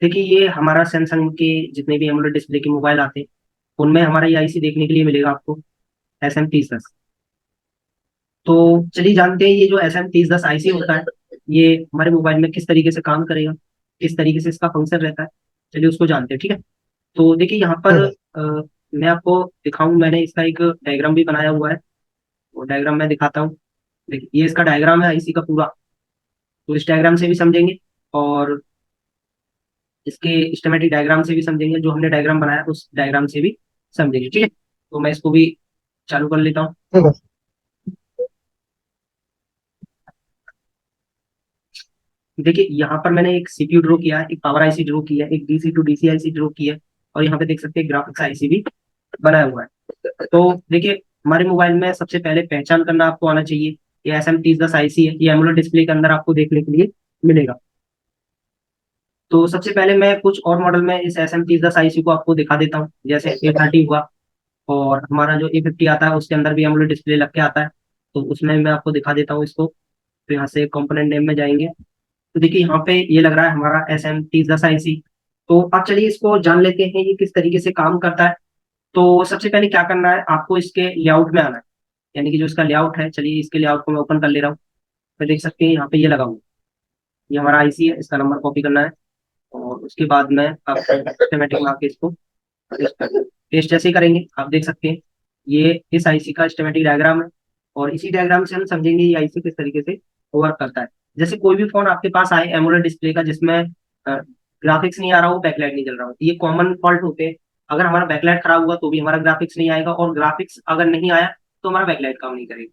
देखिए ये हमारा सैमसंग के जितने भी एमोलेड डिस्प्ले के मोबाइल आते हैं उनमें हमारा ये आईसी देखने के लिए मिलेगा आपको, SM3010। तो चलिए जानते हैं ये जो SM3010 आईसी होता है ये हमारे मोबाइल में किस तरीके से काम करेगा, किस तरीके से इसका फंक्शन रहता है। चलिए उसको जानते हैं, ठीक है। तो देखिए यहाँ पर हम्म। मैं आपको दिखाऊं, मैंने इसका एक डायग्राम भी बनाया हुआ है। वो डायग्राम मैं दिखाता हूँ। देखिए ये इसका डायग्राम है आईसी का पूरा। तो इस डायग्राम से भी समझेंगे और इसके स्कीमेटिक डायग्राम से भी समझेंगे, जो हमने डायग्राम बनाया उस डायग्राम से भी समझेंगे, ठीक है। तो मैं इसको भी चालू कर लेता हूँ। ठीक है। देखिए यहाँ पर मैंने एक सीपीयू ड्रॉ किया है, एक पावर आईसी ड्रॉ की है, एक DC to DC IC draw की है, और यहाँ पे देख सकते हैं ग्राफिक्स आईसी भी बनाया हुआ है। तो देखिए हमारे मोबाइल में सबसे पहले पहचान करना आपको आना चाहिए। ये SM3010 आईसी है, ये एमोलेड डिस्प्ले के अंदर आपको देखने के लिए मिलेगा। तो सबसे पहले मैं कुछ और मॉडल में इस SM3010 आईसी को आपको दिखा देता हूँ, जैसे A30 हुआ, और हमारा जो A50 आता है उसके अंदर भी एमोलेड डिस्प्ले लग के आता है। तो उसमें मैं आपको दिखा देता हूँ इसको। तो यहाँ से कंपोनेंट नेम में जाएंगे। तो देखिए यहाँ पे ये लग रहा है हमारा SM3010 आईसी। तो अब चलिए इसको जान लेते हैं ये किस तरीके से काम करता है। तो सबसे पहले क्या करना है, आपको इसके लेआउट में आना है। यानी कि जो इसका लेआउट है, चलिए इसके लेआउट को मैं ओपन कर ले रहा हूँ। तो देख सकते हैं यहाँ पे ये लगा हुआ है। ये हमारा आईसी है, इसका नंबर कॉपी करना है। और उसके बाद में आप सिस्टमेटिक में आके इसको पेस्ट जैसे ही करेंगे, आप देख सकते हैं ये इस आईसी का स्कीमेटिक डायग्राम है। और इसी डायग्राम से हम समझेंगे ये आईसी किस तरीके से वर्क करता है। जैसे कोई भी फोन आपके पास आए एमोलेड डिस्प्ले का जिसमें ग्राफिक्स नहीं आ रहा हो, बैकलाइट नहीं चल रहा हो, ये कॉमन फॉल्ट होते हैं। अगर हमारा बैकलाइट खराब हुआ तो भी हमारा ग्राफिक्स नहीं आएगा, और ग्राफिक्स अगर नहीं आया तो हमारा बैकलाइट काम नहीं करेगा।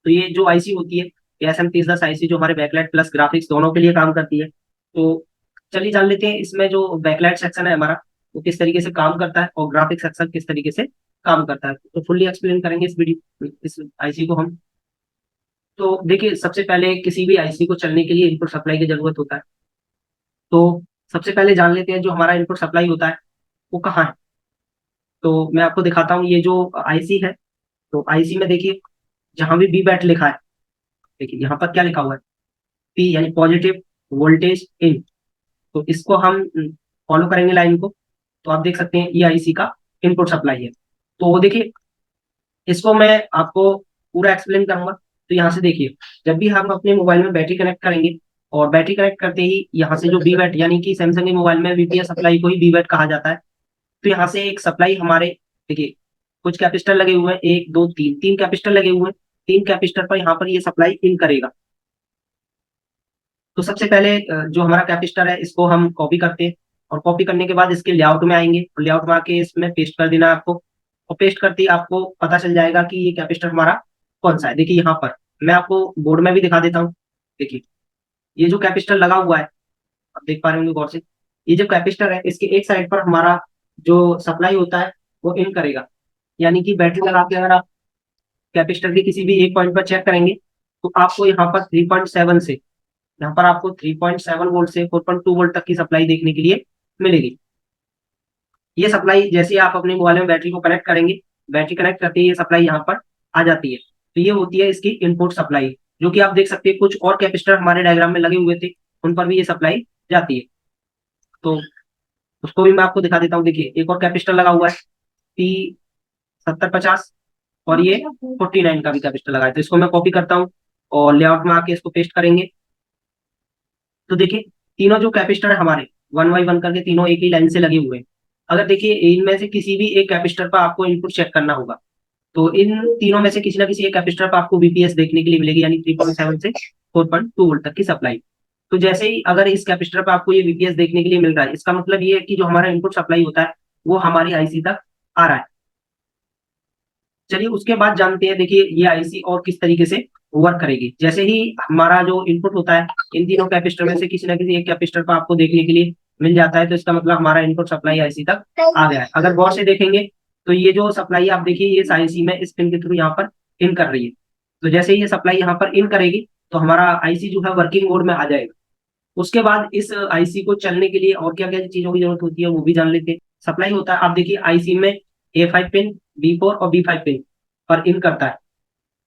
तो ये जो आईसी होती है, ये SM3010 आईसी जो हमारे बैकलाइट प्लस ग्राफिक्स दोनों के लिए काम करती है। तो चलिए जान लेते हैं इसमें जो बैकलाइट सेक्शन है हमारा वो किस तरीके से काम करता है, और ग्राफिक सेक्शन किस तरीके से काम करता है। तो फुल्ली एक्सप्लेन करेंगे इस वीडियो इस आईसी को हम। तो देखिए सबसे पहले किसी भी आईसी को चलने के लिए इनपुट सप्लाई की जरूरत होता है। तो सबसे पहले जान लेते हैं जो हमारा इनपुट सप्लाई होता है वो कहाँ है। तो मैं आपको दिखाता हूँ ये जो आईसी है। तो आईसी में देखिए जहां भी बी बैट लिखा है, देखिए यहाँ पर क्या लिखा हुआ है, पी यानी पॉजिटिव वोल्टेज इन। तो इसको हम फॉलो करेंगे लाइन को। तो आप देख सकते हैं ये आईसी का इनपुट सप्लाई है। तो देखिए इसको मैं आपको पूरा एक्सप्लेन करूंगा। तो यहाँ से देखिए जब भी हम अपने मोबाइल में बैटरी कनेक्ट करेंगे, और बैटरी कनेक्ट करते ही यहाँ से जो बी बैट यानी कि सैमसंग के मोबाइल में वीपीएस सप्लाई को ही बी बैट कहा जाता है। तो यहाँ से एक सप्लाई हमारे, देखिए कुछ कैपेसिटर लगे हुए हैं, एक दो तीन, तीन कैपेसिटर लगे हुए हैं। तीन कैपेसिटर पर यहाँ पर ये सप्लाई इन करेगा। तो सबसे पहले जो हमारा कैपेसिटर है इसको हम कॉपी करते हैं। और कॉपी करने के बाद इसके लेआउट में आएंगे, और लेआउट में आके इसमें पेस्ट कर देना है आपको। और पेस्ट करते ही आपको पता चल जाएगा कि ये कैपेसिटर हमारा कौन सा है। देखिए यहाँ पर मैं आपको बोर्ड में भी दिखा देता हूँ। देखिए ये जो कैपेसिटर लगा हुआ है, आप देख पा रहे होंगे गौर से। ये जो कैपेसिटर है इसके एक साइड पर हमारा जो सप्लाई होता है वो इन करेगा। यानी कि बैटरी लगा के अगर आप कैपेसिटर के किसी भी एक पॉइंट पर चेक करेंगे तो आपको यहाँ पर 3.7 से, यहाँ पर आपको 3.7 वोल्ट से 4.2 वोल्ट तक की सप्लाई देखने के लिए मिलेगी। ये सप्लाई जैसे ही आप अपने मोबाइल में बैटरी को कनेक्ट करेंगे, बैटरी कनेक्ट करते ही ये सप्लाई यहाँ पर आ जाती है। तो ये होती है इसकी इनपुट सप्लाई, जो कि आप देख सकते हैं कुछ और कैपेसिटर हमारे डायग्राम में लगे हुए थे, उन पर भी ये सप्लाई जाती है। तो उसको भी मैं आपको दिखा देता हूँ। देखिए एक और कैपेसिटर लगा हुआ है, P7050, और ये 49 का भी कैपेसिटर लगा है। तो इसको मैं कॉपी करता हूँ और लेआउट में आके इसको पेस्ट करेंगे। तो देखिए तीनों जो कैपेसिटर है हमारे, वन बाई वन करके तीनों एक ही लाइन से लगे हुए हैं। अगर देखिए इनमें से किसी भी एक कैपेसिटर पर आपको इनपुट चेक करना होगा, तो इन तीनों में से किसी ना किसी एक कैपेसिटर पर आपको बीपीएस देखने के लिए मिलेगी, यानी 3.7 से 4.2 वोल्ट तक की सप्लाई। तो जैसे ही अगर इस कैपेसिटर पर आपको ये बीपीएस देखने के लिए मिल रहा है, इसका मतलब ये है कि जो हमारा इनपुट सप्लाई होता है वो हमारी आईसी तक आ रहा है। चलिए उसके बाद जानते हैं, देखिए ये आईसी और किस तरीके से वर्क करेगी। जैसे ही हमारा जो इनपुट होता है इन तीनों कैपेसिटर में से किसी ना किसी एक कैपेसिटर पर आपको देखने के लिए मिल जाता है, तो इसका मतलब हमारा इनपुट सप्लाई आईसी तक आ गया है। अगर गौर से देखेंगे तो ये जो सप्लाई आप देखिए ये आईसी में इस पिन के थ्रू यहाँ पर इन कर रही है। तो जैसे ही ये सप्लाई यहाँ पर इन करेगी तो हमारा आईसी जो है वर्किंग मोड में आ जाएगा। उसके बाद इस आईसी को चलने के लिए और क्या क्या चीजों की जरूरत होती है वो भी जान लेते हैं। सप्लाई होता है, आप देखिए आईसी में A5 पिन, B4 और B5 पिन पर इन करता है।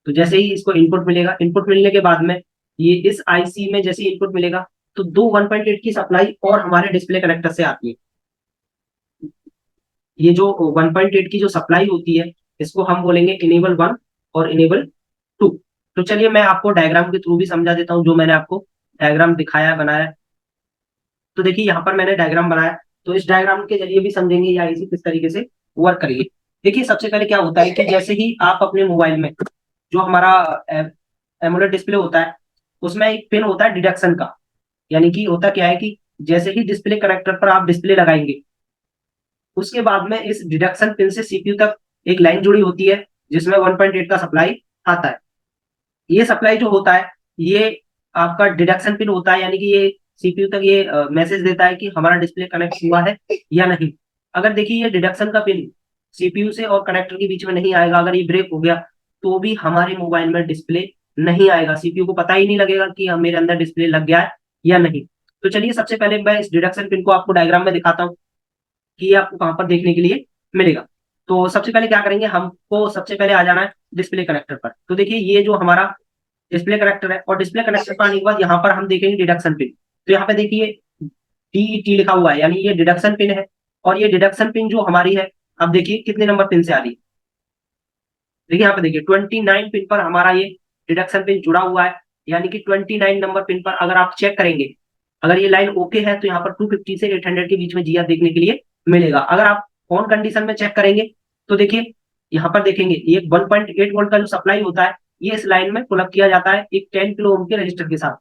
तो जैसे ही इसको इनपुट मिलेगा, इनपुट मिलने के बाद में ये इस आईसी में जैसे इनपुट मिलेगा तो दो 1.8 की सप्लाई और हमारे डिस्प्ले कनेक्टर से आती है। ये जो 1.8 की जो सप्लाई होती है, इसको हम बोलेंगे इनेबल 1 और इनेबल 2। तो चलिए मैं आपको डायग्राम के थ्रू भी समझा देता हूँ, जो मैंने आपको डायग्राम दिखाया बनाया। तो देखिए यहाँ पर मैंने डायग्राम बनाया, तो इस डायग्राम के जरिए भी समझेंगे या इसी किस तरीके से वर्क करेंगे। देखिए सबसे पहले क्या होता है कि जैसे ही आप अपने मोबाइल में जो हमारा एमोलेड डिस्प्ले होता है, उसमें एक पिन होता है डिडक्शन का। यानी कि होता क्या है कि जैसे ही डिस्प्ले कनेक्टर पर आप डिस्प्ले लगाएंगे, उसके बाद में इस डिडक्शन पिन से सीपीयू तक एक लाइन जुड़ी होती है, जिसमें 1.8 का सप्लाई आता है। ये सप्लाई जो होता है, ये आपका डिडक्शन पिन होता है, यानी कि ये सीपीयू तक ये मैसेज देता है कि हमारा डिस्प्ले कनेक्ट हुआ है या नहीं। अगर देखिए ये डिडक्शन का पिन सीपीयू से और कनेक्टर के बीच में नहीं आएगा, अगर ये ब्रेक हो गया, तो भी हमारे मोबाइल में डिस्प्ले नहीं आएगा, सीपीयू को पता ही नहीं लगेगा कि मेरे अंदर डिस्प्ले लग गया है या नहीं। तो चलिए सबसे पहले मैं इस डिडक्शन पिन को आपको डायग्राम में दिखाता हूँ कि ये आपको कहाँ पर देखने के लिए मिलेगा। तो सबसे पहले क्या करेंगे, हमको सबसे पहले आ जाना है डिस्प्ले कनेक्टर पर। तो देखिए ये जो हमारा डिस्प्ले कनेक्टर है, और डिस्प्ले कनेक्टर पर आने के बाद यहाँ पर हम देखेंगे डिडक्शन पिन। तो यहाँ पे देखिए डीईटी लिखा हुआ है, यानी ये डिडक्शन पिन है। और ये डिडक्शन पिन जो हमारी है, अब देखिए कितने नंबर पिन से आ रही है। देखिए यहाँ पे देखिए 29 पिन पर हमारा ये डिडक्शन पिन जुड़ा हुआ है। यानी कि 29 नंबर पिन पर अगर आप चेक करेंगे, अगर ये लाइन ओके है, तो यहाँ पर 250 से 800 के बीच में जीआर देखने के लिए मिलेगा। अगर आप ऑन कंडीशन में चेक करेंगे, तो देखिए यहाँ पर देखेंगे ये 1.8 वोल्ट का जो सप्लाई होता है, ये इस लाइन में पुल अप किया जाता है एक 10 किलो ओम के रजिस्टर के साथ।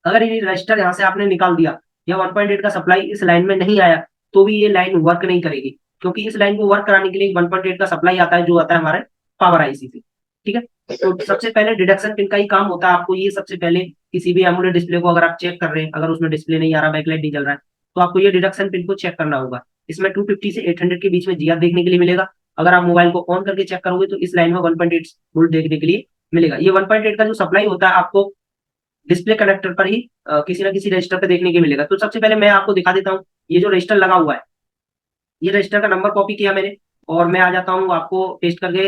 अगर ये रजिस्टर यहाँ से आपने निकाल दिया या 1.8 का सप्लाई इस लाइन में नहीं आया, तो भी ये लाइन वर्क नहीं करेगी, क्योंकि इस लाइन को वर्क कराने के लिए 1.8 का सप्लाई आता है, जो आता है हमारे पावर आईसी से। ठीक है, तो सबसे पहले डिडक्शन पिन का ही काम होता है आपको ये सबसे पहले किसी भी एमोलेड डिस्प्ले को अगर आप चेक कर रहे हैं, अगर उसमें डिस्प्ले नहीं आ रहा, बैकलाइट नहीं चल रहा है, तो आपको ये डिडक्शन पिन को चेक करना होगा। इसमें 250 से 800 के बीच में जीआर देखने के लिए मिलेगा। अगर आप मोबाइल को ऑन करके चेक करोगे, तो इस लाइन में 1.8 वोल्ट देखने के लिए मिलेगा। ये 1.8 का जो सप्लाई होता है, आपको डिस्प्ले कनेक्टर पर ही किसी ना किसी रजिस्टर पे देखने के मिलेगा। तो सबसे पहले मैं आपको दिखा देता हूँ, ये जो रजिस्टर लगा हुआ है, ये रजिस्टर का नंबर कॉपी किया मैंने, और मैं आ जाता हूँ आपको पेस्ट करके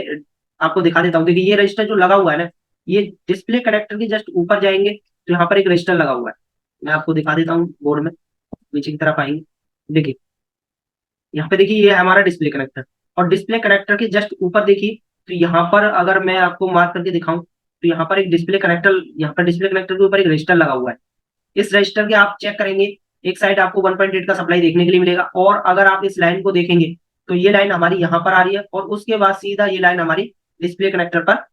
आपको दिखा देता हूँ। देखिए ये रजिस्टर जो लगा हुआ है ना, ये डिस्प्ले कनेक्टर के जस्ट ऊपर जाएंगे, तो यहाँ पर एक रजिस्टर लगा हुआ है। मैं आपको दिखा देता हूँ बोर्ड में, नीचे की तरफ आएंगे, देखिए यहाँ पे देखिए ये है हमारा डिस्प्ले कनेक्टर। और डिस्प्ले कनेक्टर के जस्ट ऊपर देखिए, तो यहाँ पर अगर मैं आपको मार्क करके दिखाऊं, तो यहाँ पर एक डिस्प्ले कनेक्टर, यहाँ पर डिस्प्ले कनेक्टर के ऊपर एक रजिस्टर लगा हुआ है। इस रजिस्टर के आप चेक करेंगे, एक साइड आपको 1.8 का सप्लाई देखने के लिए मिलेगा, और अगर आप इस लाइन को देखेंगे, तो ये लाइन हमारी यहाँ पर आ रही है, और उसके बाद सीधा ये लाइन हमारी डिस्प्ले कनेक्टर पर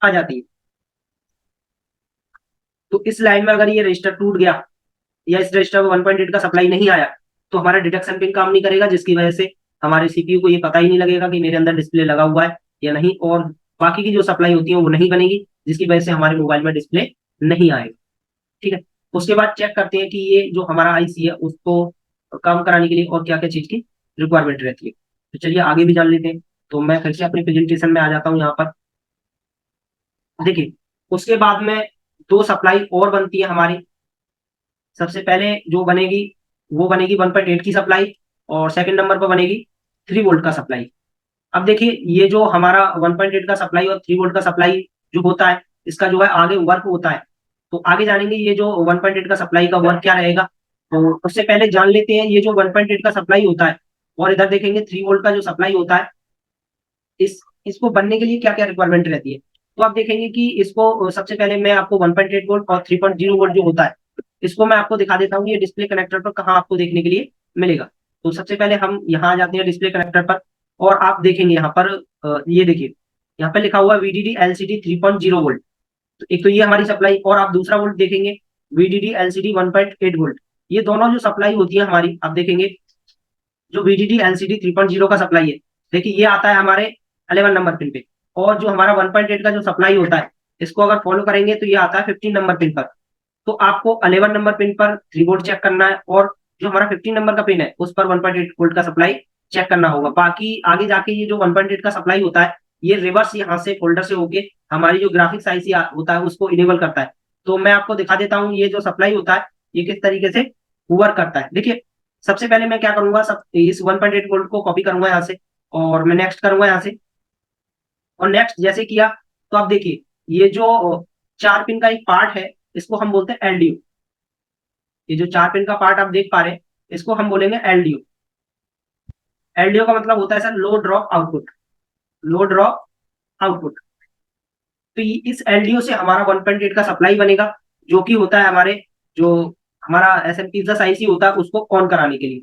आ जाती है। तो इस लाइन में अगर ये रजिस्टर टूट गया, या इस रजिस्टर में 1.8 का सप्लाई नहीं आया, तो हमारा डिडक्शन पिन काम नहीं करेगा, जिसकी वजह से हमारे सीपीयू को ये पता ही नहीं लगेगा कि मेरे अंदर डिस्प्ले लगा हुआ है या नहीं, और बाकी की जो सप्लाई होती है वो नहीं बनेगी, जिसकी वजह से हमारे मोबाइल में डिस्प्ले नहीं आएगा। ठीक है, उसके बाद चेक करते हैं कि ये जो हमारा आईसी है, उसको काम कराने के लिए और क्या क्या चीज की रिक्वायरमेंट रहती है। तो चलिए आगे भी जान लेते हैं। तो मैं फिर से अपने प्रेजेंटेशन में आ जाता हूँ यहाँ पर। देखिए उसके बाद में दो सप्लाई और बनती है हमारी। सबसे पहले जो बनेगी, वो बनेगी 1.8 की सप्लाई, और सेकंड नंबर पर बनेगी 3 वोल्ट का सप्लाई। अब देखिए ये जो हमारा 1.8 का सप्लाई और 3 वोल्ट का सप्लाई जो होता है, इसका जो है आगे वर्क होता है। तो आगे जानेंगे ये जो 1.8 का सप्लाई का वर्क क्या रहेगा। तो उससे पहले जान लेते हैं ये जो 1.8 का सप्लाई होता है, और इधर देखेंगे 3 वोल्ट का जो सप्लाई होता है, इसको बनने के लिए क्या क्या रिक्वायरमेंट रहती है। तो आप देखेंगे कि इसको सबसे पहले मैं आपको 1.8 वोल्ट और 3.0 वोल्ट जो होता है, इसको मैं आपको दिखा देता हूँ ये डिस्प्ले कनेक्टर पर कहाँ आपको देखने के लिए मिलेगा। तो सबसे पहले हम यहाँ आ जाते हैं डिस्प्ले कनेक्टर पर, और आप देखेंगे यहाँ पर ये देखिए यहाँ पे लिखा हुआ है वीडीडी एलसीडी 3.0 वोल्ट। तो एक तो ये हमारी सप्लाई, और आप दूसरा वोल्ट देखेंगे वीडीडी एलसीडी 1.8 वोल्ट। ये दोनों जो सप्लाई होती है हमारी, आप देखेंगे जो वीडीडी एलसीडी 3.0 का सप्लाई है, देखिए ये आता है हमारे 11 नंबर पिन पे। और जो हमारा 1.8 का जो सप्लाई होता है, इसको अगर फॉलो करेंगे, तो ये आता है 15 नंबर पिन पर। तो आपको 11 नंबर पिन पर 3 वोल्ट चेक करना है, और जो हमारा 15 नंबर का पिन है, उस पर 1.8 वोल्ट का सप्लाई चेक करना होगा। बाकी आगे जाके ये जो 1.8 का सप्लाई होता है, ये रिवर्स यहाँ से फोल्डर से होके हमारी जो ग्राफिक्स आईसी होता है, उसको इनेबल करता है। तो मैं आपको दिखा देता हूँ ये जो सप्लाई होता है, ये किस तरीके से वर्क करता है। देखिए सबसे पहले मैं क्या करूंगा, सब इस 1.8 वोल्ट को कॉपी करूंगा यहाँ से, और मैं नेक्स्ट करूंगा यहाँ से। और नेक्स्ट जैसे किया, तो आप देखिए ये जो 4 पिन का एक पार्ट है, इसको हम बोलते हैं एलडीओ। ये जो 4 पिन का पार्ट आप देख पा रहे हैं, इसको हम बोलेंगे एलडीओ। एलडीओ का मतलब होता है सर लो ड्रॉप आउटपुट, लो ड्रॉप आउटपुट। तो इस एलडीओ से हमारा 1.8 का सप्लाई बनेगा, जो कि होता है हमारे जो हमारा SMPS आईसी होता है उसको ऑन कराने के लिए।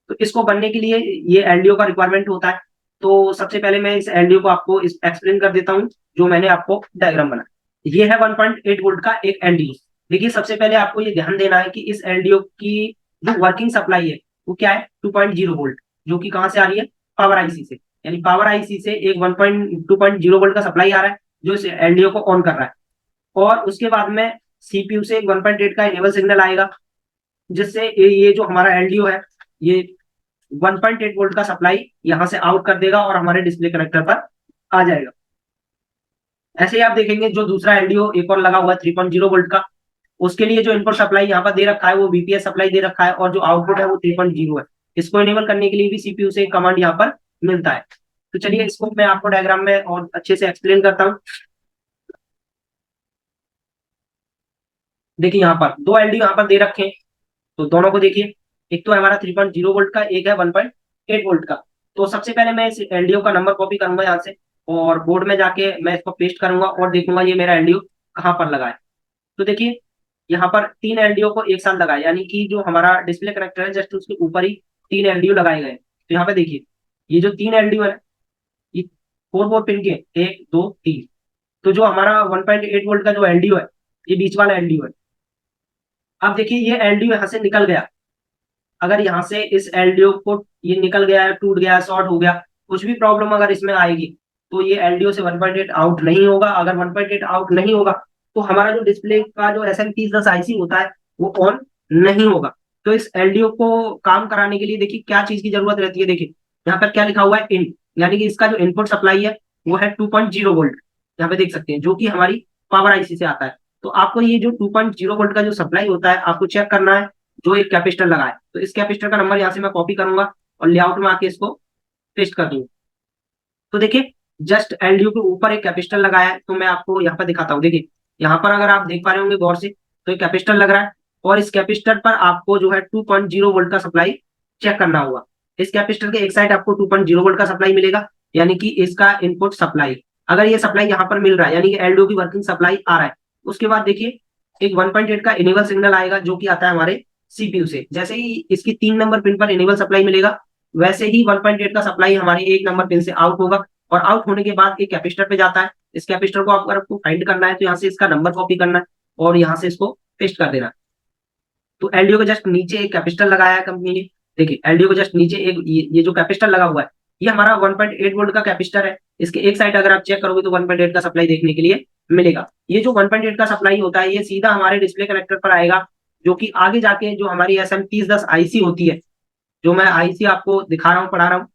तो इसको बनने के लिए ये एलडीओ का रिक्वायरमेंट होता है। तो सबसे पहले मैं इस एलडीओ को आपको एक्सप्लेन कर देता हूँ, जो मैंने आपको डायग्राम बना। ये है 1.8 वोल्ट का एक एलडीओ। देखिए सबसे पहले आपको ये ध्यान देना है कि इस एलडीओ की जो वर्किंग सप्लाई है वो क्या है, 2.0 वोल्ट, जो कि कहाँ से आ रही है, पावर आईसी से। यानी पावर आईसी से एक 2.0 वोल्ट का सप्लाई आ रहा है, जो इस एलडीओ को ऑन कर रहा है। और उसके बाद में सीपीयू से 1.8 का इनेबल सिग्नल आएगा, जिससे ये जो हमारा एलडीओ है ये 1.8 वोल्ट का सप्लाई यहां से आउट कर देगा और हमारे डिस्प्ले कनेक्टर पर आ जाएगा। ऐसे ही आप देखेंगे जो दूसरा एलडीओ एक और लगा हुआ है 3.0 वोल्ट का, उसके लिए जो इनपुट सप्लाई यहाँ पर दे रखा है वो बीपीएस सप्लाई दे रखा है, और जो आउटपुट है वो 3.0 है। इसको इनेबल करने के लिए भी सीपीयू से कमांड यहाँ पर मिलता है। तो चलिए इसको मैं आपको डायग्राम में और अच्छे से एक्सप्लेन करता हूँ। देखिए यहाँ पर दो एलडीओ यहाँ पर दे रखे हैं, तो दोनों को देखिए, एक तो है हमारा 3.0 वोल्ट का, एक है 1.8 वोल्ट का। तो सबसे पहले मैं इस एलडीओ का नंबर कॉपी करूंगा यहाँ से, और बोर्ड में जाके मैं इसको पेस्ट करूंगा और देखूंगा ये मेरा एलडीओ कहाँ पर लगा है। तो देखिए यहाँ पर 3 एलडीओ को एक साथ लगाए, यानी कि जो हमारा डिस्प्ले कनेक्टर है जस्ट उसके ऊपर ही 3 एलडीओ लगाए गए। तो यहाँ पे देखिए ये जो 3 एलडीओ है, ये 4 पिन के 1 2 3। तो जो हमारा 1.8 वोल्ट का जो एलडीओ है, ये बीच वाला एलडीओ है। अब देखिए ये एलडीओ यहाँ से निकल गया, अगर यहाँ से इस एलडीओ को ये निकल गया है, टूट गया, शॉर्ट हो गया, कुछ भी प्रॉब्लम अगर इसमें आएगी, तो ये एलडीओ से 1.8 आउट नहीं होगा। अगर 1.8 आउट नहीं होगा तो हमारा जो डिस्प्ले का जो SMPS आईसी होता है वो ऑन नहीं होगा। तो इस एलडीओ को काम कराने के लिए देखिए क्या चीज की जरूरत रहती है। देखिए यहाँ पर क्या लिखा हुआ है, इन, यानी कि इसका जो इनपुट सप्लाई है वो है 2.0 वोल्ट, यहाँ पे देख सकते हैं, जो कि हमारी पावर आईसी से आता है। तो आपको ये जो 2.0 वोल्ट का जो सप्लाई होता है आपको चेक करना है, जो एक कैपेसिटर लगा है। तो इस कैपेसिटर का नंबर यहाँ से मैं कॉपी करूंगा और लेआउट में आके इसको पेस्ट कर दूंगा। तो देखिए जस्ट एलडीओ के ऊपर एक कैपेसिटर लगाया है, तो मैं आपको यहाँ पर दिखाता हूँ। देखिए यहाँ पर अगर आप देख पा रहे होंगे गौर से, तो एक कैपेसिटर लग रहा है, और इस कैपेसिटर पर आपको जो है 2.0 वोल्ट का सप्लाई चेक करना होगा। इस कैपेसिटर के एक साइड आपको 2.0 वोल्ट का सप्लाई मिलेगा, यानी कि इसका इनपुट सप्लाई। अगर ये सप्लाई यहाँ पर मिल रहा है, यानी कि एलडीओ की वर्किंग सप्लाई आ रहा है। उसके बाद देखिए एक 1.8 का इनेबल सिग्नल आएगा, जो कि आता है हमारे सीपीयू से। जैसे ही इसकी 3 नंबर पिन पर इनेबल सप्लाई मिलेगा, वैसे ही 1.8 का सप्लाई हमारे 1 नंबर पिन से आउट होगा, और आउट होने के बाद एक कैपेसिटर पे जाता है। इस कैपेसिटर को अगर आपको फाइंड करना है तो यहाँ से इसका नंबर कॉपी करना है और यहाँ से इसको पेस्ट कर देना है। तो एलडीओ के जस्ट नीचे एक कैपेसिटर लगाया है कंपनी ने। देखिए एलडीओ के जस्ट नीचे एक ये जो कैपेसिटर लगा हुआ है, ये हमारा 1.8 वोल्ट का कैपेसिटर है। इसके एक साइड अगर आप चेक करोगे तो 1.8 का सप्लाई देखने के लिए मिलेगा। ये जो 1.8 का सप्लाई होता है ये सीधा हमारे डिस्प्ले कनेक्टर पर आएगा, जो कि आगे जाके जो हमारी SMPS आईसी होती है, जो मैं आईसी आपको दिखा रहा हूँ, पढ़ा रहा हूँ,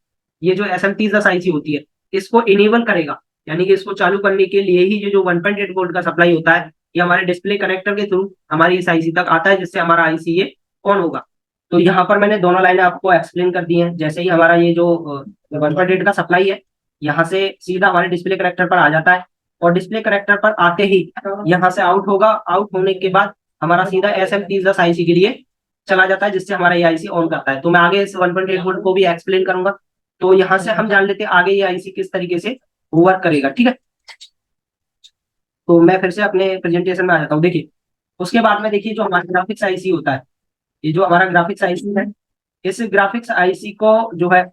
ये जो SMPS आईसी होती है इसको इनेबल करेगा। यानी कि इसको चालू करने के लिए ही ये जो 1.8 वोल्ट का सप्लाई होता है ये हमारे डिस्प्ले कनेक्टर के थ्रू हमारी इस आईसी तक आता है, जिससे हमारा आईसी ये ऑन होगा। तो यहाँ पर मैंने दोनों लाइनें आपको एक्सप्लेन कर दी हैं। जैसे ही हमारा ये जो 1.8 का सप्लाई है यहाँ से सीधा हमारे डिस्प्ले कनेक्टर पर आ जाता है, और डिस्प्ले कनेक्टर पर आते ही यहाँ से आउट होगा। आउट होने के बाद हमारा सीधा SMPS आईसी के लिए चला जाता है, जिससे हमारा ये आईसी ऑन करता है। तो मैं आगे इस 1.8 वोल्ट को भी एक्सप्लेन करूंगा। तो यहाँ से हम जान लेते हैं आगे ये आईसी किस तरीके से वर्क करेगा, ठीक है। तो मैं फिर से अपने प्रेजेंटेशन में आ जाता हूँ। देखिए उसके बाद में देखिए जो हमारा ग्राफिक्स आईसी होता है, ये जो हमारा ग्राफिक्स आईसी है, इस ग्राफिक्स आईसी को जो है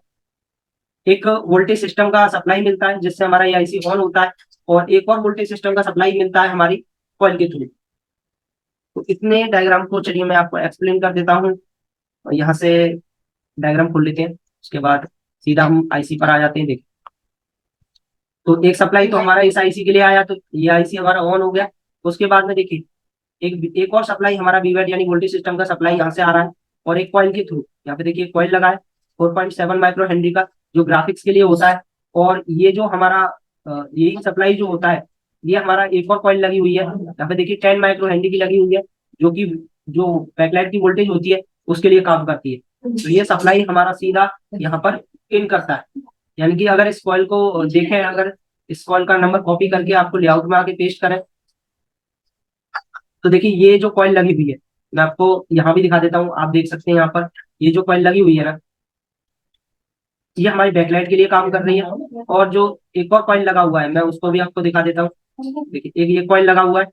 एक वोल्टेज सिस्टम का सप्लाई मिलता है, जिससे हमारा ये आईसी ऑन होता है, और एक और वोल्टेज सिस्टम का सप्लाई मिलता है हमारी कॉइल के थ्रू। तो इतने डायग्राम को चलिए मैं आपको एक्सप्लेन कर देता हूँ। यहाँ से डायग्राम खोल लेते हैं, उसके बाद सीधा हम आईसी पर आ जाते हैं। देखिए तो एक सप्लाई तो हमारा इस आईसी के लिए आया, तो ये आईसी हमारा ऑन हो गया। उसके बाद में देखिए एक और सप्लाई हमारा वीवेट यानी वोल्टेज सिस्टम का सप्लाई यहाँ से आ रहा है, और एक कॉइल के थ्रू यहाँ पे देखिए कॉइल लगा है 4.7 माइक्रो हेनरी का, जो ग्राफिक्स के लिए होता है। और ये जो हमारा यही सप्लाई जो होता है, ये हमारा एक और कॉइल लगी हुई है, यहाँ पे देखिए 10 माइक्रो हेनरी की लगी हुई है, जो कि जो बैकलाइट की वोल्टेज होती है उसके लिए काम करती है। तो ये सप्लाई हमारा सीधा यहाँ पर इन करता है। यानी कि अगर इस कॉइल को देखें, अगर इस कॉइल का नंबर कॉपी करके आपको लेआउट में आके पेस्ट करें, तो देखिए ये जो कॉइल लगी हुई है मैं आपको यहाँ भी दिखा देता हूँ। आप देख सकते हैं यहाँ पर ये जो कॉइल लगी हुई है ना, ये हमारी बैकलाइट के लिए काम कर रही है। और जो एक और कॉइल लगा हुआ है, मैं उसको भी आपको दिखा देता हूँ। देखिए एक ये कॉइल लगा हुआ है,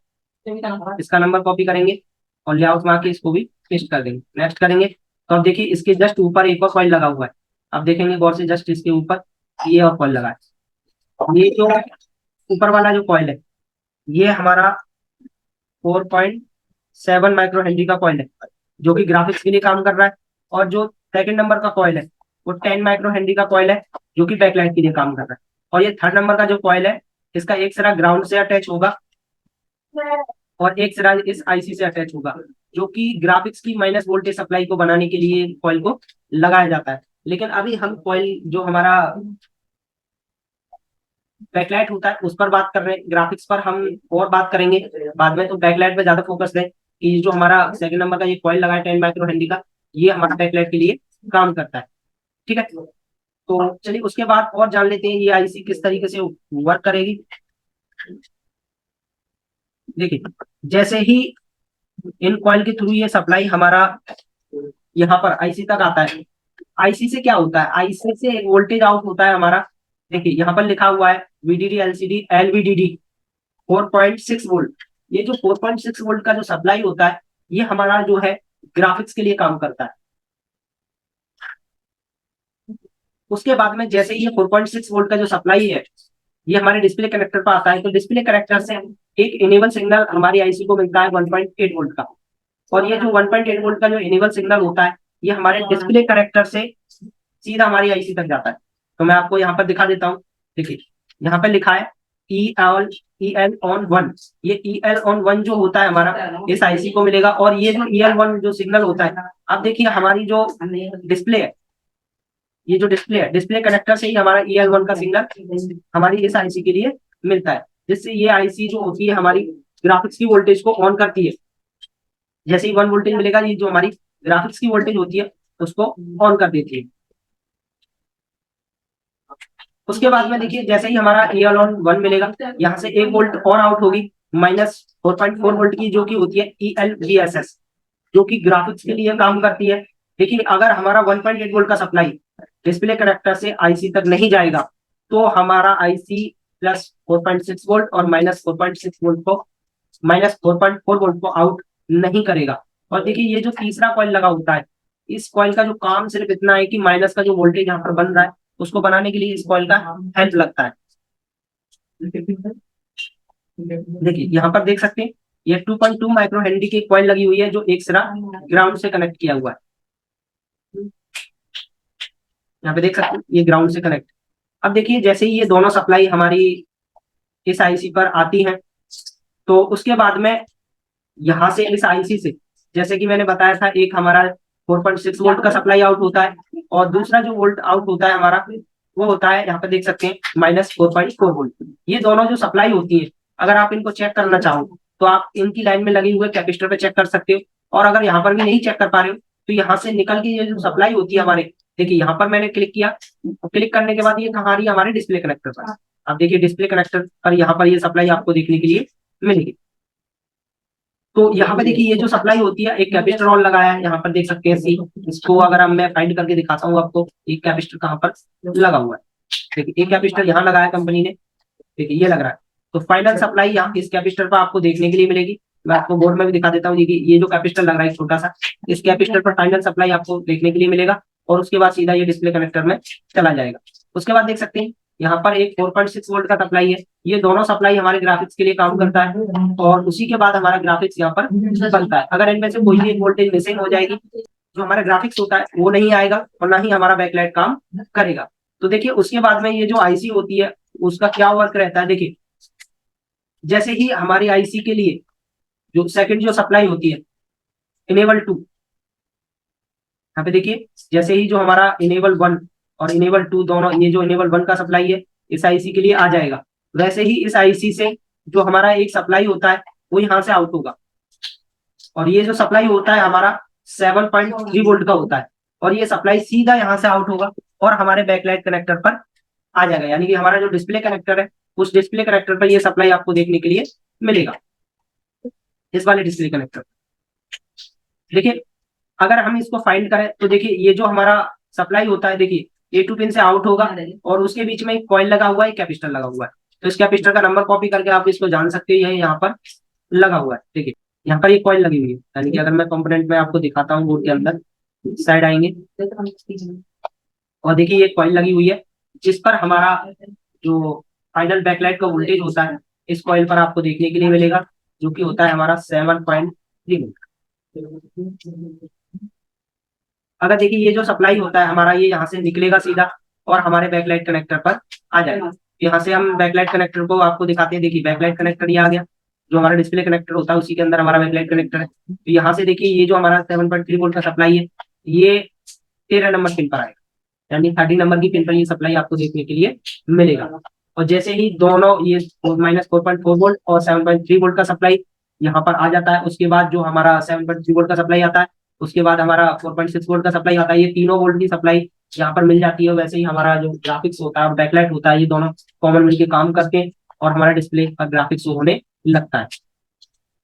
इसका नंबर कॉपी करेंगे और लेआउट में आके इसको भी पेस्ट कर देंगे। नेक्स्ट करेंगे तो अब देखिए इसके जस्ट ऊपर एक और कॉइल लगा हुआ है। आप देखेंगे गौर से, जस्ट इसके ऊपर ये और कॉइल लगा है। ये जो ऊपर वाला जो कॉइल है, ये हमारा 4.7 माइक्रो हेनरी का कॉइल है, जो कि ग्राफिक्स के लिए काम कर रहा है। और जो सेकंड नंबर का कॉइल है, वो 10 माइक्रो हेनरी का कॉइल है, जो कि बैकलाइट के लिए काम कर रहा है। और ये थर्ड नंबर का जो कॉइल है, इसका एक सिरा ग्राउंड से अटैच होगा और एक सिरा इस आईसी से अटैच होगा, जो कि ग्राफिक्स की माइनस वोल्टेज सप्लाई को बनाने के लिए कॉइल को लगाया जाता है। लेकिन अभी हम कॉइल जो हमारा बैकलाइट होता है उस पर बात कर रहे हैं, ग्राफिक्स पर हम और बात करेंगे बाद में। तो बैकलाइट पे ज्यादा फोकस दें कि जो हमारा सेकंड नंबर का ये कॉइल लगा है 10 माइक्रो हेनरी का, ये हमारा बैकलाइट के लिए काम करता है। ठीक है, तो चलिए उसके बाद और जान लेते हैं ये आईसी किस तरीके से वर्क करेगी। देखिए जैसे ही इन कॉइल के थ्रू ये सप्लाई हमारा यहाँ पर आईसी तक आता है, आईसी से क्या होता है, आईसी से एक वोल्टेज आउट होता है हमारा। देखिए यहाँ पर लिखा हुआ है वीडीडी एलसीडी एलवीडीडी 4.6 वोल्ट। ये जो 4.6 वोल्ट का जो सप्लाई होता है, ये हमारा जो है ग्राफिक्स के लिए काम करता है। उसके बाद में जैसे ये 4.6 वोल्ट का जो सप्लाई है, ये हमारे डिस्प्ले कनेक्टर पर आता है। तो डिस्प्ले कनेक्टर से एक इनेबल सिग्नल हमारी आईसी को मिलता है 1.8 वोल्ट का। और ये जो 1.8 वोल्ट का जो इनेबल सिग्नल होता है, ये हमारे डिस्प्ले कनेक्टर से सीधा हमारी आईसी तक जाता है। तो मैं आपको यहाँ पर दिखा देता हूँ। देखिए यहाँ पर लिखा है EL on 1। ये EL on 1 जो होता है हमारा, इस आईसी को मिलेगा। और ये जो EL1 जो सिग्नल होता है, अब देखिए हमारी जो डिस्प्ले है, ये जो डिस्प्ले है, डिस्प्ले कनेक्टर से ही हमारा EL1 का सिग्नल हमारी इस आईसी के लिए मिलता है, जिससे ये आईसी जो होती है हमारी ग्राफिक्स की वोल्टेज को ऑन करती है। जैसे ही 1 वोल्टेज मिलेगा, ये जो हमारी ग्राफिक्स की वोल्टेज होती है उसको ऑन कर देती है। उसके बाद में देखिए जैसे ही हमारा EL on 1 मिलेगा, यहाँ से 1 वोल्ट और आउट होगी -4.4 वोल्ट की, जो कि होती है ELVSS, जो कि ग्राफिक्स के लिए काम करती है। लेकिन अगर हमारा 1.8 वोल्ट का सप्लाई डिस्प्ले कनेक्टर से आईसी तक नहीं जाएगा, तो हमारा आईसी +4.6 वोल्ट और -4.6 वोल्ट को -4.4 वोल्ट को आउट नहीं करेगा। और देखिए ये जो तीसरा कॉइल लगा होता है, इस कॉइल का जो काम सिर्फ इतना है कि माइनस का जो वोल्टेज यहाँ पर बन रहा है, उसको बनाने के लिए इस कॉइल का हेल्प लगता है। देखिए यहाँ पर देख सकते हैं ये 2.2 माइक्रो हेनरी की कॉइल लगी हुई है, जो एक सिरा ग्राउंड से कनेक्ट किया हुआ है। यहाँ पे देख सकते हैं ये ग्राउंड से कनेक्ट। अब देखिए जैसे ही ये दोनों सप्लाई हमारी इस आईसी पर आती है, तो उसके बाद में यहाँ से इस आईसी से, जैसे कि मैंने बताया था, एक हमारा 4.6 वोल्ट का सप्लाई आउट होता है और दूसरा जो वोल्ट आउट होता है हमारा, वो होता है यहाँ पे देख सकते हैं -4.4 वोल्ट। ये दोनों जो सप्लाई होती है, अगर आप इनको चेक करना चाहो तो आप इनकी लाइन में लगे हुए कैपेसिटर पे चेक कर सकते हो। और अगर यहाँ पर भी नहीं चेक कर पा रहे हो, तो यहाँ से निकल के ये जो सप्लाई होती है हमारे, देखिए यहाँ पर मैंने क्लिक किया, क्लिक करने के बाद ये कहाँ आ रही है, हमारे डिस्प्ले कनेक्टर पर। अब देखिए डिस्प्ले कनेक्टर पर यहाँ पर ये सप्लाई आपको देखने के लिए मिलेगी। तो यहाँ पे देखिए ये जो सप्लाई होती है, एक कैपेसिटर ऑन लगाया है, यहाँ पर देख सकते हैं सी। इसको अगर हम मैं फाइंड करके दिखाता हूँ आपको, एक कैपेसिटर कहाँ पर लगा हुआ है। देखिए एक कैपेसिटर यहाँ लगाया कंपनी ने, देखिए ये लग रहा है। तो फाइनल सप्लाई यहाँ इस कैपेसिटर पर आपको देखने के लिए मिलेगी। मैं आपको बोर्ड में भी दिखा देता हूँ, ये जो कैपेसिटर लग रहा है छोटा सा, इस कैपेसिटर पर फाइनल सप्लाई आपको देखने के लिए मिलेगा। और उसके बाद सीधा ये डिस्प्ले कनेक्टर में चला जाएगा। उसके बाद देख सकते हैं यहाँ पर एक 4.6 वोल्ट का सप्लाई है। ये दोनों सप्लाई हमारे ग्राफिक्स के लिए काम करता है और उसी के बाद हमारा ग्राफिक्स यहाँ पर बनता है। अगर इनमें से कोई भी एक वोल्टेज मिसिंग हो जाएगी, जो हमारा ग्राफिक्स होता है वो नहीं आएगा और ना ही हमारा बैकलाइट काम करेगा। तो देखिए उसके बाद में ये जो आईसी होती है, उसका क्या वर्क रहता है। देखिए जैसे ही हमारी आईसी के लिए जो सेकंड जो सप्लाई होती है, इनेबल 2, यहाँ पे देखिए जैसे ही जो हमारा इनेबल 1 और इनेबल 2 दोनों, ये जो इनेबल 1 का सप्लाई है इस आईसी के लिए आ जाएगा, वैसे ही इस आईसी से जो हमारा एक सप्लाई होता है वो यहाँ से आउट होगा। और ये जो सप्लाई होता है हमारा 7.3 वोल्ट का होता है और ये सप्लाई सीधा यहाँ से आउट होगा और हमारे बैकलाइट कनेक्टर पर आ जाएगा। यानी कि हमारा जो डिस्प्ले कनेक्टर है, उस डिस्प्ले कनेक्टर पर ये सप्लाई आपको देखने के लिए मिलेगा, इस वाले डिस्प्ले कनेक्टर। देखिए अगर हम इसको फाइंड करें तो देखिए ये जो हमारा सप्लाई होता है, देखिए A2 पिन से आउट होगा और उसके बीच में एक कॉइल लगा हुआ है, एक कैपेसिटर लगा हुआ है। तो इस कैपेसिटर का नंबर कॉपी करके आप इसको जान सकते हैं, ये यहाँ पर लगा हुआ है। देखिए यहाँ पर ये कॉइल लगी हुई है, यानी कि अगर मैं कंपोनेंट में आपको दिखाता हूँ बोर्ड के अंदर, साइड आएंगे और देखिए ये कॉइल लगी हुई है जिस पर हमारा जो फाइनल बैकलाइट का वोल्टेज होता है इस कॉइल पर आपको देखने के लिए मिलेगा, जो कि होता है हमारा 7.3 वोल्ट। अगर देखिए ये जो सप्लाई होता है हमारा, ये यहाँ से निकलेगा सीधा और हमारे बैकलाइट कनेक्टर पर आ जाएगा। यहाँ से हम बैकलाइट कनेक्टर को आपको दिखाते हैं। देखिए बैकलाइट कनेक्टर ये आ गया, जो हमारा डिस्प्ले कनेक्टर होता है उसी के अंदर हमारा बैकलाइट कनेक्टर है। तो यहाँ से देखिए ये जो हमारा 7.3 वोल्ट का सप्लाई है ये 13 नंबर पिन पर आएगा, यानी 30 नंबर की पिन पर ये सप्लाई आपको देखने के लिए मिलेगा। और जैसे ही दोनों ये -4.4 वोल्ट और 7.3 वोल्ट का सप्लाई यहाँ पर आ जाता है, उसके बाद जो हमारा 7.3 वोल्ट का सप्लाई आता है, उसके बाद हमारा 4.6 वोल्ट का सप्लाई आता है। ये तीनों वोल्ट की सप्लाई यहाँ पर मिल जाती है। वैसे ही हमारा जो ग्राफिक्स होता है, बैकलाइट होता है, ये दोनों कॉमन मिलकर काम करते हैं और हमारा डिस्प्ले का ग्राफिक्स होने लगता है।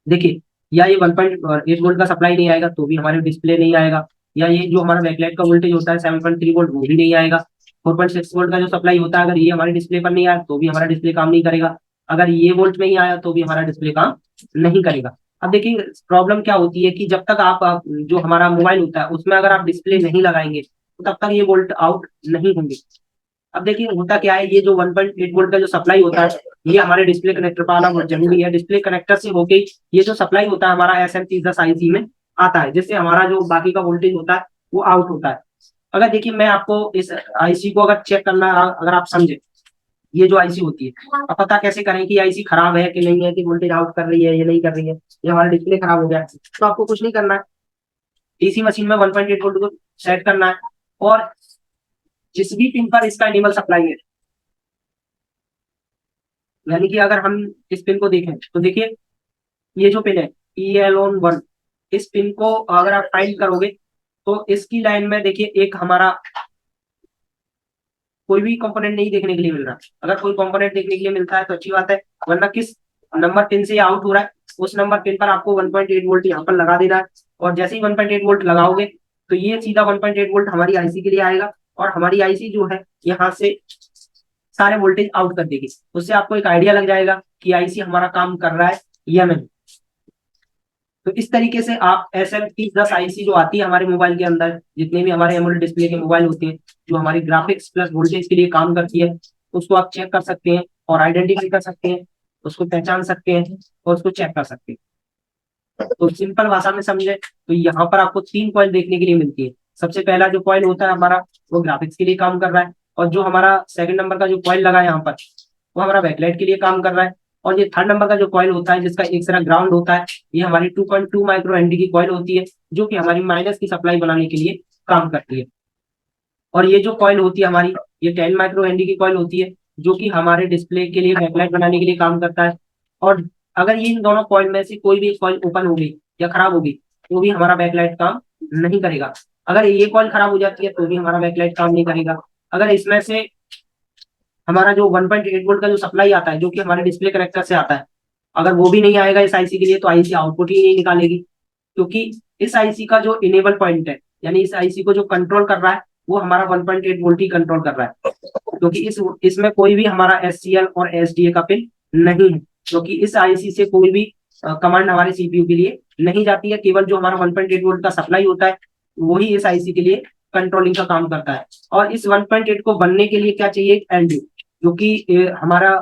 देखिए या ये 1.8 वोल्ट का सप्लाई नहीं आएगा तो भी हमारे डिस्प्ले नहीं आएगा, या ये जो हमारा बैकलाइट का वोल्टेज होता है 7.3 वोल्ट वो भी नहीं आएगा। 4.6 वोल्ट का जो सप्लाई होता है अगर ये हमारे डिस्प्ले पर नहीं आया तो भी हमारा डिस्प्ले काम नहीं करेगा। अगर ये वोल्ट में ही आया तो भी हमारा डिस्प्ले काम नहीं करेगा। अब देखिए प्रॉब्लम क्या होती है कि जब तक आप जो हमारा मोबाइल होता है उसमें अगर आप डिस्प्ले नहीं लगाएंगे तो तब तक ये वोल्ट आउट नहीं होंगे। अब देखिए होता क्या है, ये जो 1.8 वोल्ट का जो सप्लाई होता है ये हमारे डिस्प्ले कनेक्टर पर आना बहुत जरूरी है। डिस्प्ले कनेक्टर से होके ये जो सप्लाई होता है हमारा SM3010 IC में आता है, जिससे हमारा जो बाकी का वोल्टेज होता है वो आउट होता है। अगर देखिए मैं आपको इस IC को अगर चेक करना, अगर आप समझे ये जो IC होती है, अब पता कैसे करें कि IC खराब है कि नहीं है, कि वोल्टेज आउट कर रही है या नहीं कर रही है, ये हमारा डिस्प्ले खराब हो गया है, तो आपको कुछ नहीं करना है। डीसी मशीन में 1.8 वोल्ट को सेट करना है और जिस भी पिन पर इसका एनिमल सप्लाई है, यानी कि अगर हम इस पिन को देखें तो देखिए ये जो पिन है EL1, इस पिन को अगर आप फाइंड करोगे तो इसकी लाइन में देखिए एक हमारा कोई भी कंपोनेंट नहीं देखने के लिए मिल रहा। अगर कोई कंपोनेंट देखने के लिए मिलता है तो अच्छी बात है, वरना किस नंबर पिन से आउट हो रहा है उस नंबर पिन पर आपको 1.8 वोल्ट यहाँ पर लगा देना है। और जैसे ही 1.8 वोल्ट लगाओगे तो ये सीधा 1.8 वोल्ट हमारी आईसी के लिए आएगा और हमारी आईसी जो है यहाँ से सारे वोल्टेज आउट कर देगी। उससे आपको एक आइडिया लग जाएगा कि आईसी हमारा काम कर रहा है या नहीं। तो इस तरीके से आप SM3010 IC जो आती है हमारे मोबाइल के अंदर, जितने भी हमारे एमोलेड डिस्प्ले के मोबाइल होते हैं जो हमारी ग्राफिक्स प्लस वोल्टेज के लिए काम करती है, उसको आप चेक कर सकते हैं और आइडेंटिफाई कर सकते हैं, उसको पहचान सकते हैं और उसको चेक कर सकते हैं। तो सिंपल भाषा में समझे तो यहाँ पर आपको 3 कॉइल देखने के लिए मिलती है। सबसे पहला जो कॉइल होता है हमारा वो ग्राफिक्स के लिए काम कर रहा है, और जो हमारा सेकंड नंबर का जो कॉइल लगा है यहाँ पर वो हमारा बैकलाइट के लिए काम कर रहा है। और ये थर्ड नंबर का जो कॉइल होता है जिसका एक तरह ग्राउंड होता है, ये हमारी 2.2 माइक्रो हेनरी की कॉइल होती है जो कि हमारी माइनस की सप्लाई बनाने के लिए काम करती है। और ये जो कॉइल होती है हमारी, ये 10 माइक्रो हेनरी की कॉइल होती है जो कि हमारे डिस्प्ले के लिए बैकलाइट बनाने के लिए काम करता है। और अगर ये इन दोनों कॉइल में से कोई भी कॉइल ओपन हो गई या खराब हो गई तो भी हमारा बैकलाइट काम नहीं करेगा। अगर ये कॉइल खराब हो जाती है तो भी हमारा बैकलाइट काम नहीं करेगा। अगर इसमें से हमारा जो 1.8 वोल्ट का जो सप्लाई आता है जो कि हमारे डिस्प्ले कनेक्टर से आता है, अगर वो भी नहीं आएगा इस आईसी के लिए तो आईसी आउटपुट ही नहीं निकालेगी, क्योंकि इस आईसी का जो इनेबल पॉइंट है, यानी इस आईसी को जो कंट्रोल कर रहा है वो हमारा 1.8 वोल्ट ही कंट्रोल कर रहा है। क्योंकि इसमें कोई भी हमारा SCL और SDA का पिन नहीं है, क्योंकि इस आईसी से कोई भी कमांड हमारे सीपीयू के लिए नहीं जाती है। केवल जो हमारा 1.8 वोल्ट का सप्लाई होता है वही इस आईसी के लिए कंट्रोलिंग का काम करता है। और इस 1.8 को बनने के लिए क्या चाहिए, एलडीओ, जो कि हमारा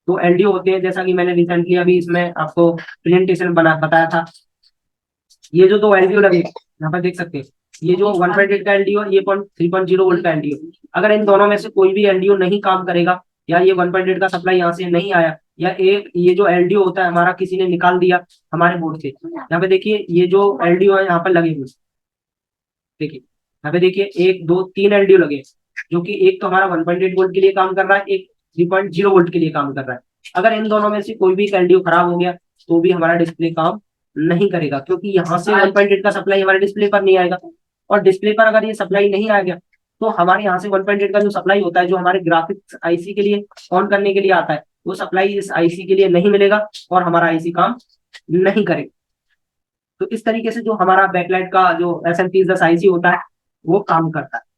दो एलडीओ होते हैं, जैसा कि मैंने रिसेंटली अभी इसमें आपको प्रेजेंटेशन बना बताया था। ये जो दो एलडीओ लगे यहाँ पर देख सकते हैं, ये जो 1.8 का एलडीओ और ये 3.0 वोल्ट का एलडीओ, अगर इन दोनों में से कोई भी एलडीओ नहीं काम करेगा या ये 1.8 का सप्लाई यहाँ से नहीं आया, या एक ये जो एलडीओ होता है हमारा किसी ने निकाल दिया हमारे बोर्ड से, यहाँ पे देखिए ये जो एलडीओ है यहाँ पर लगे हुए, देखिए यहाँ पे देखिए 1 2 3 एलडीओ लगे, जो कि एक तो हमारा 1.8 वोल्ट के लिए काम कर रहा है, एक 3.0 वोल्ट के लिए काम कर रहा है। अगर इन दोनों में से कोई भी एलडीओ खराब हो गया तो भी हमारा डिस्प्ले काम नहीं करेगा, क्योंकि यहाँ से 1.8 का सप्लाई हमारे डिस्प्ले पर नहीं आएगा। और डिस्प्ले पर अगर ये सप्लाई नहीं आ गया तो हमारे यहाँ से 1.8 का जो सप्लाई होता है जो हमारे ग्राफिक्स आईसी के लिए ऑन करने के लिए आता है, वो सप्लाई इस आईसी के लिए नहीं मिलेगा और हमारा आईसी काम नहीं करेगा। तो इस तरीके से जो हमारा बैकलाइट का जो SMPS10 IC होता है वो काम करता है।